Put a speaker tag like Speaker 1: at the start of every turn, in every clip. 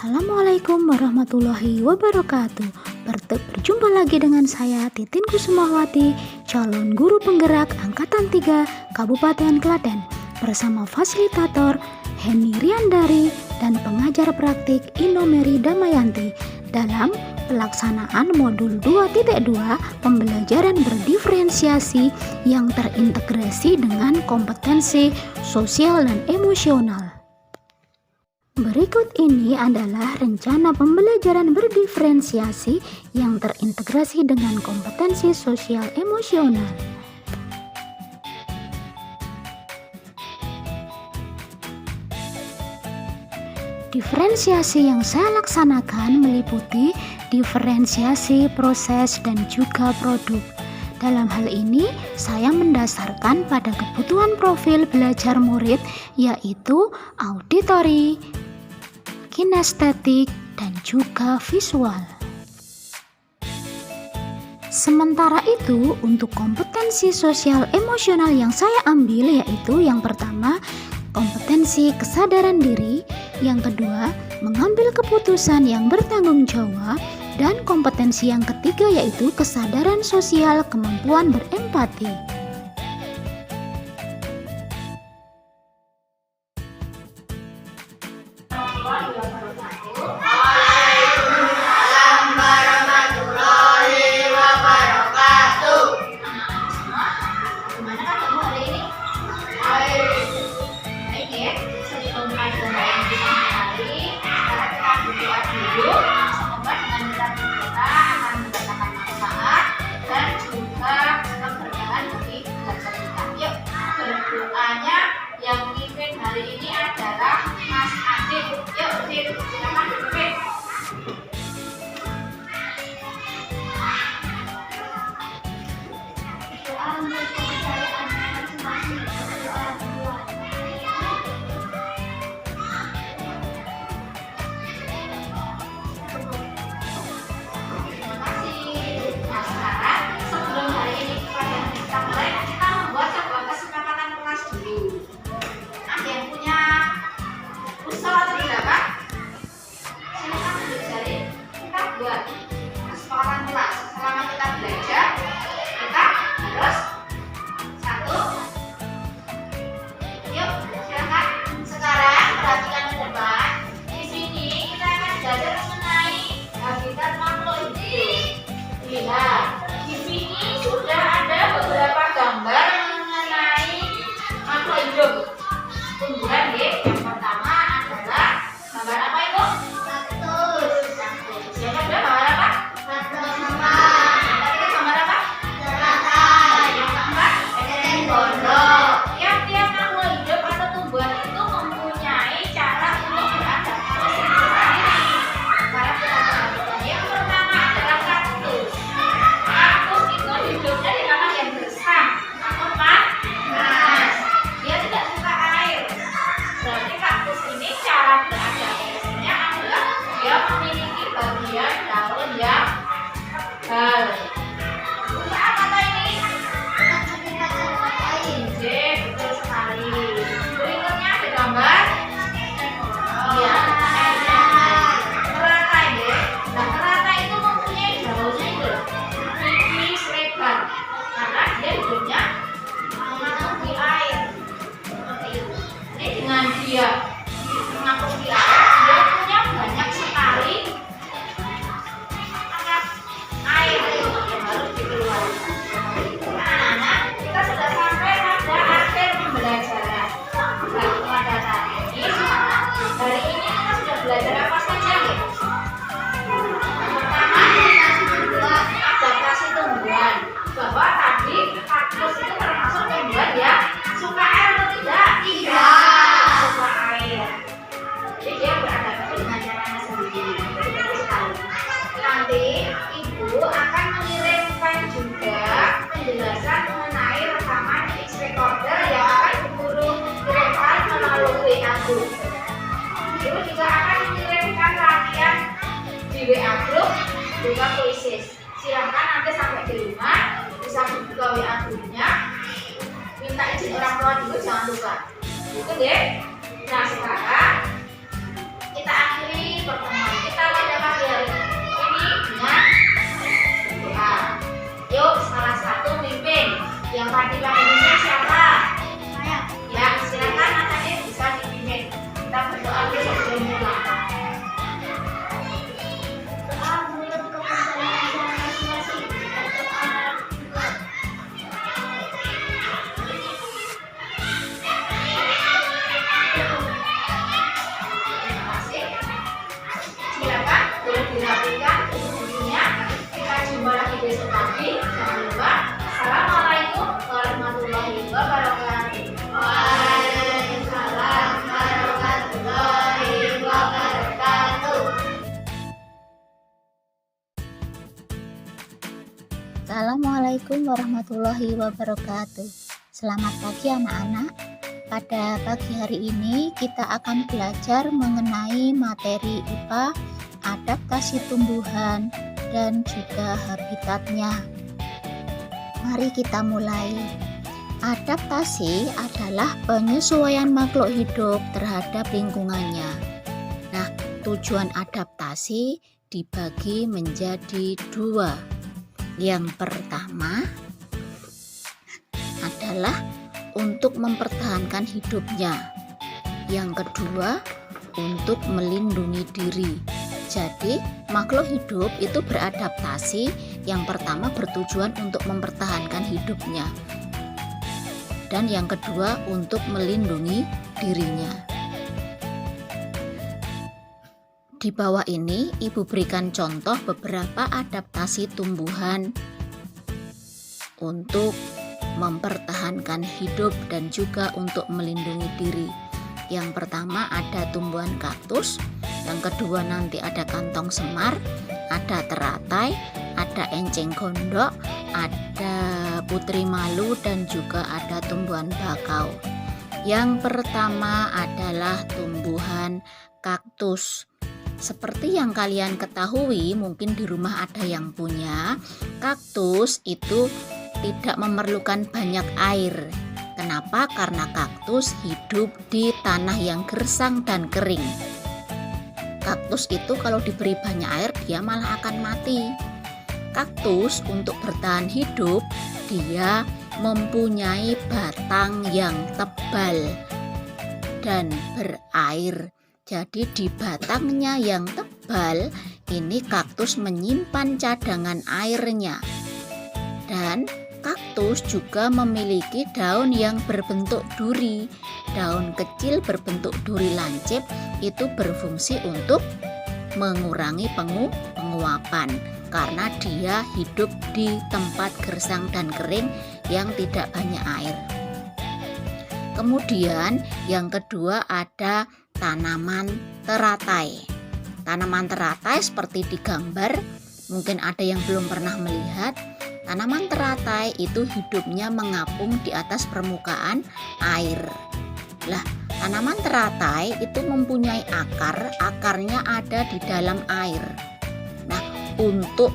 Speaker 1: Assalamualaikum warahmatullahi wabarakatuh. Berjumpa lagi dengan saya Titin Kusumawati, calon guru penggerak Angkatan 3 Kabupaten Klaten, bersama fasilitator Heni Riandari dan pengajar praktik Inomeri Damayanti dalam pelaksanaan modul 2.2 pembelajaran berdiferensiasi yang terintegrasi dengan kompetensi sosial dan emosional. Berikut ini adalah rencana pembelajaran berdiferensiasi yang terintegrasi dengan kompetensi sosial emosional. Diferensiasi yang saya laksanakan meliputi diferensiasi proses dan juga produk. Dalam hal ini, saya mendasarkan pada kebutuhan profil belajar murid, yaitu auditori, kinestetik, dan juga visual. Sementara itu, untuk kompetensi sosial emosional yang saya ambil yaitu yang pertama, kompetensi kesadaran diri, yang kedua, mengambil keputusan yang bertanggung jawab, dan kompetensi yang ketiga yaitu kesadaran sosial, kemampuan berempati.
Speaker 2: Yang pimpin hari ini adalah Mas Adit. Yuk, Adit, silakan dipimpin. Terima kasih. Nah, sekarang sebelum hari ini kita mulai, kita membuat sebuah kesepakatan kelas dulu. Yang punya usul atau tidak, Pak? Silakan duduk jari. Kita buat kesepakatan kelas. Selama kita belajar, kita harus satu. Yuk, silakan. Sekarang perhatikan ke depan. Di sini kita akan belajar mengenai habitat makhluk hidup. Lihat, di sini sudah ada beberapa gambar mengenai makhluk hidup. Tumbuhan ya. Yang pertama adalah gambar apa itu? Kaktus. Yang kedua gambar apa? Yang ketiga gambar apa? Yang keempat? Gondok. Tiap-tiap makhluk hidup atau tumbuhan itu mempunyai cara untuk beradaptasi sendiri. Para perhatikan. Yang pertama adalah kaktus. Kaktus itu hidupnya di tanah yang gersang atau panas. Dia tidak suka air. Berarti kaktus ini cara beradaptasinya adalah dia memiliki bagian daun yang tebal. Untuk apa toh ini? J, betul sekali. Berikutnya ada gambar. Iya, keratai ya. Nah, keratai itu mempunyai daunnya itu tipis lebar karena dia hidupnya mengapung di air. Seperti itu. Jadi dengan dia mengapung di air, dia punya banyak sekali air yang harus dikeluarkan. Anak-anak, kita sudah sampai pada akhir pembelajaran. Nah, pada saat ini, hari ini kita sudah belajar apa saja ya? Yang pertama, adaptasi tumbuhan. Bahwa tadi kaktus itu termasuk tumbuhan yang suka air atau tidak? Tidak suka air. Jadi dia beradaptasi dengan caranya sendiri. Betul sekali. Nanti Ibu akan mengirimkan juga penjelasan mengenai rekaman X recorder yang akan Guru kirimkan melalui WA Group. Ibu juga akan mengirimkan latihan di WA Group juga kuisis. Silahkan nanti sampai di rumah bisa membuka WA Group-nya. Minta izin orang tua dulu, jangan lupa. Gitu deh. Nah, sekarang kita akhiri pertemuan Yang pagi-pagi siapa? Ya, silakan adik bisa dipimpin. Kita berdoa dulu sebelum mulai. Silakan boleh dirapikan bukunya. Kita jumpa lagi besok pagi. Jangan lupa. Assalamualaikum warahmatullahi wabarakatuh. Waalaikumsalam warahmatullahi wabarakatuh.
Speaker 1: Assalamualaikum warahmatullahi wabarakatuh. Selamat pagi anak-anak. Pada pagi hari ini kita akan belajar mengenai materi IPA, adaptasi tumbuhan, dan juga habitatnya. Mari kita mulai. Adaptasi adalah penyesuaian makhluk hidup terhadap lingkungannya. Nah, tujuan adaptasi dibagi menjadi dua. Yang pertama adalah untuk mempertahankan hidupnya. Yang kedua, untuk melindungi diri. Jadi, makhluk hidup itu beradaptasi. Yang pertama bertujuan untuk mempertahankan hidupnya. Dan yang kedua, untuk melindungi dirinya. Di bawah ini, Ibu berikan contoh beberapa adaptasi tumbuhan untuk mempertahankan hidup dan juga untuk melindungi diri. Yang pertama ada tumbuhan kaktus, yang kedua nanti ada kantong semar, ada teratai, ada enceng gondok, ada putri malu, dan juga ada tumbuhan bakau. Yang pertama adalah tumbuhan kaktus. Seperti yang kalian ketahui, mungkin di rumah ada yang punya, kaktus itu tidak memerlukan banyak air. Kenapa? Karena kaktus hidup di tanah yang gersang dan kering. Kaktus itu kalau diberi banyak air, dia malah akan mati. Kaktus untuk bertahan hidup, dia mempunyai batang yang tebal dan berair. Jadi di batangnya yang tebal, ini kaktus menyimpan cadangan airnya. Dan kaktus juga memiliki daun yang berbentuk duri. Daun kecil berbentuk duri lancip itu berfungsi untuk mengurangi penguapan karena dia hidup di tempat gersang dan kering yang tidak banyak air. Kemudian yang kedua ada tanaman teratai. Tanaman teratai seperti di gambar, mungkin ada yang belum pernah melihat. Tanaman teratai itu hidupnya mengapung di atas permukaan air. Lah, tanaman teratai itu mempunyai akar, akarnya ada di dalam air. Nah, untuk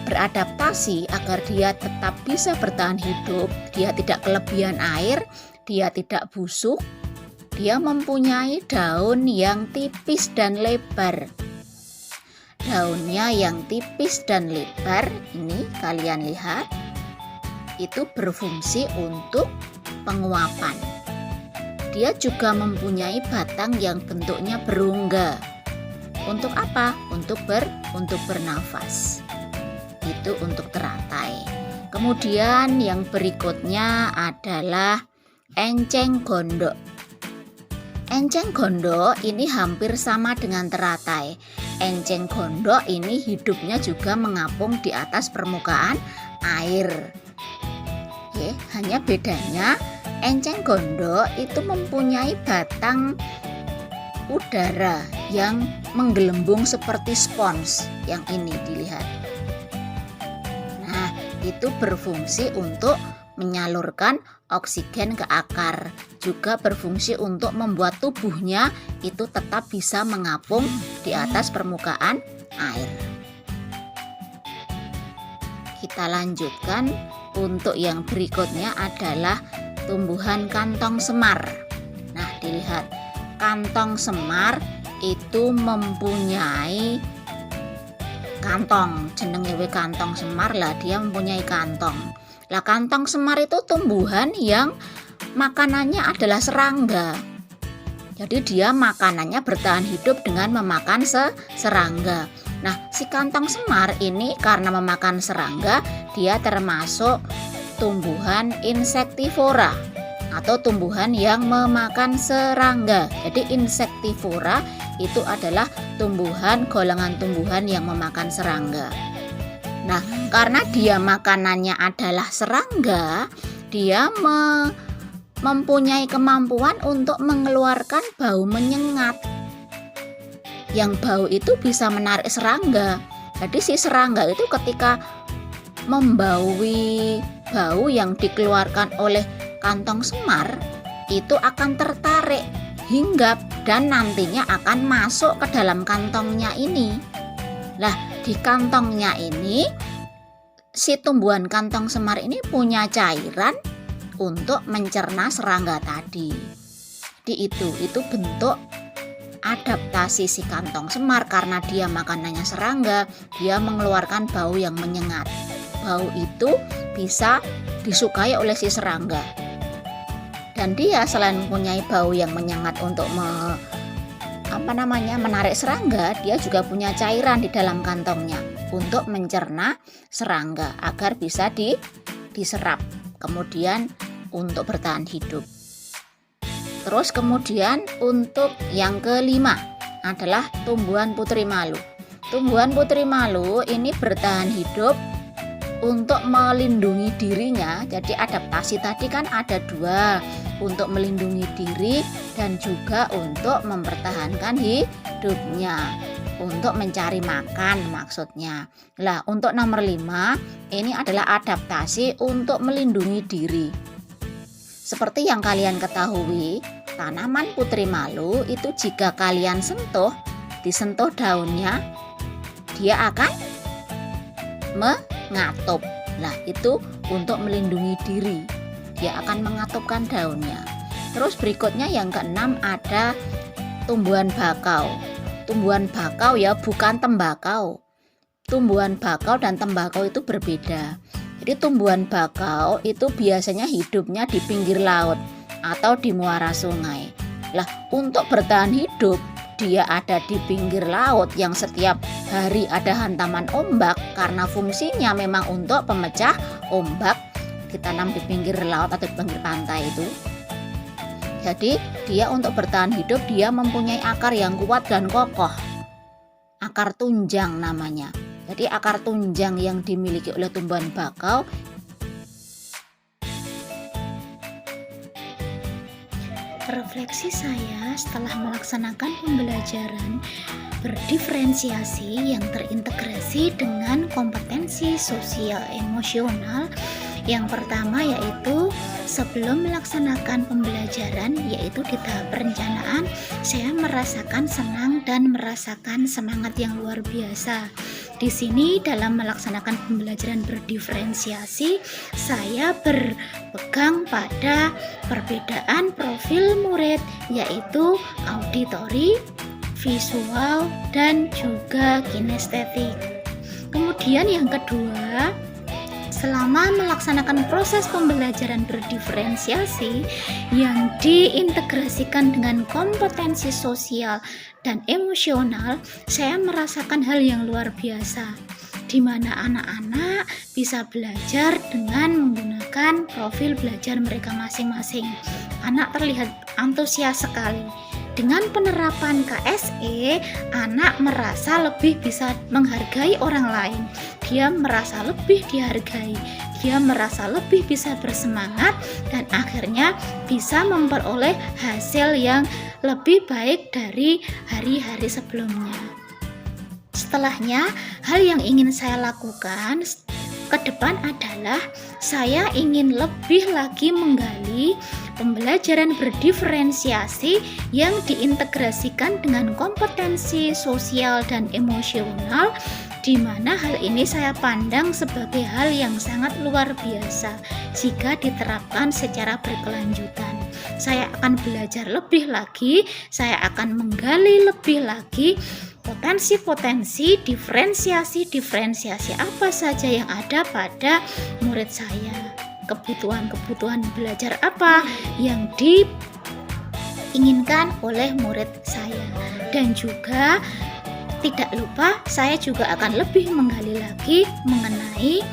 Speaker 1: beradaptasi agar dia tetap bisa bertahan hidup, dia tidak kelebihan air, dia tidak busuk, dia mempunyai daun yang tipis dan lebar. Daunnya yang tipis dan lebar ini kalian lihat itu berfungsi untuk penguapan. Dia juga mempunyai batang yang bentuknya berongga. Untuk apa? Untuk bernafas. Itu untuk teratai. Kemudian yang berikutnya adalah enceng gondok. Enceng gondok ini hampir sama dengan teratai. Enceng gondok ini hidupnya juga mengapung di atas permukaan air. Oke, hanya bedanya enceng gondok itu mempunyai batang udara yang menggelembung seperti spons yang ini dilihat. Nah, itu berfungsi untuk menyalurkan oksigen ke akar, juga berfungsi untuk membuat tubuhnya itu tetap bisa mengapung di atas permukaan air. Kita lanjutkan, untuk yang berikutnya adalah tumbuhan kantong semar. Nah, dilihat kantong semar itu mempunyai kantong, jenenge kantong semar lah, dia mempunyai kantong.
Speaker 3: Lah kantong semar itu tumbuhan yang makanannya adalah serangga. Jadi dia makanannya bertahan hidup dengan memakan serangga. Nah, si kantong semar ini karena memakan serangga, dia termasuk tumbuhan insektivora atau tumbuhan yang memakan serangga. Jadi insektivora itu adalah tumbuhan, golongan tumbuhan yang memakan serangga. Nah, karena dia makanannya adalah serangga, dia mempunyai kemampuan untuk mengeluarkan bau menyengat. Yang bau itu bisa menarik serangga. Jadi si serangga itu ketika membaui bau yang dikeluarkan oleh kantong semar, itu akan tertarik, hinggap, dan nantinya akan masuk ke dalam kantongnya ini. Lah, di kantongnya ini si tumbuhan kantong semar ini punya cairan untuk mencerna serangga tadi. Jadi itu bentuk adaptasi si kantong semar. Karena dia makanannya serangga, dia mengeluarkan bau yang menyengat. Bau itu bisa disukai oleh si serangga. Dan dia selain mempunyai bau yang menyengat untuk menarik serangga, dia juga punya cairan di dalam kantongnya untuk mencerna serangga agar bisa diserap. Kemudian untuk bertahan hidup. Terus kemudian untuk yang kelima adalah tumbuhan putri malu. Tumbuhan putri malu ini bertahan hidup untuk melindungi dirinya. Jadi adaptasi tadi kan ada dua, untuk melindungi diri dan juga untuk mempertahankan hidupnya, untuk mencari makan maksudnya. Lah, untuk nomor 5 ini adalah adaptasi untuk melindungi diri. Seperti yang kalian ketahui, tanaman putri malu itu jika kalian disentuh daunnya, dia akan mengatup. Nah, itu untuk melindungi diri. Dia akan mengatupkan daunnya. Terus berikutnya yang keenam ada tumbuhan bakau. Tumbuhan bakau ya, bukan tembakau. Tumbuhan bakau dan tembakau itu berbeda. Jadi tumbuhan bakau itu biasanya hidupnya di pinggir laut atau di muara sungai. Lah, untuk bertahan hidup dia ada di pinggir laut yang setiap hari ada hantaman ombak, karena fungsinya memang untuk pemecah ombak, ditanam di pinggir laut atau di pinggir pantai itu. Jadi dia untuk bertahan hidup dia mempunyai akar yang kuat dan kokoh. Akar tunjang namanya. Jadi akar tunjang yang dimiliki oleh tumbuhan bakau.
Speaker 1: Refleksi saya setelah melaksanakan pembelajaran berdiferensiasi yang terintegrasi dengan kompetensi sosial emosional. Yang pertama yaitu sebelum melaksanakan pembelajaran, yaitu di tahap perencanaan, saya merasakan senang dan merasakan semangat yang luar biasa. Di sini dalam melaksanakan pembelajaran berdiferensiasi, saya berpegang pada perbedaan profil murid, yaitu auditori, visual, dan juga kinestetik. Kemudian yang kedua, selama melaksanakan proses pembelajaran berdiferensiasi yang diintegrasikan dengan kompetensi sosial dan emosional, saya merasakan hal yang luar biasa, di mana anak-anak bisa belajar dengan menggunakan profil belajar mereka masing-masing. Anak terlihat antusias sekali. Dengan penerapan KSE, anak merasa lebih bisa menghargai orang lain. Dia merasa lebih dihargai. Dia merasa lebih bisa bersemangat dan akhirnya bisa memperoleh hasil yang lebih baik dari hari-hari sebelumnya. Setelahnya, hal yang ingin saya lakukan ke depan adalah saya ingin lebih lagi menggali pembelajaran berdiferensiasi yang diintegrasikan dengan kompetensi sosial dan emosional, di mana hal ini saya pandang sebagai hal yang sangat luar biasa jika diterapkan secara berkelanjutan. Saya akan belajar lebih lagi, saya akan menggali lebih lagi potensi-potensi diferensiasi apa saja yang ada pada murid saya. kebutuhan belajar apa yang diinginkan oleh murid saya. Dan juga tidak lupa saya juga akan lebih menggali lagi mengenai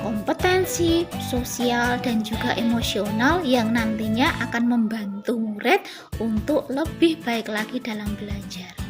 Speaker 1: kompetensi sosial dan juga emosional yang nantinya akan membantu murid untuk lebih baik lagi dalam belajar.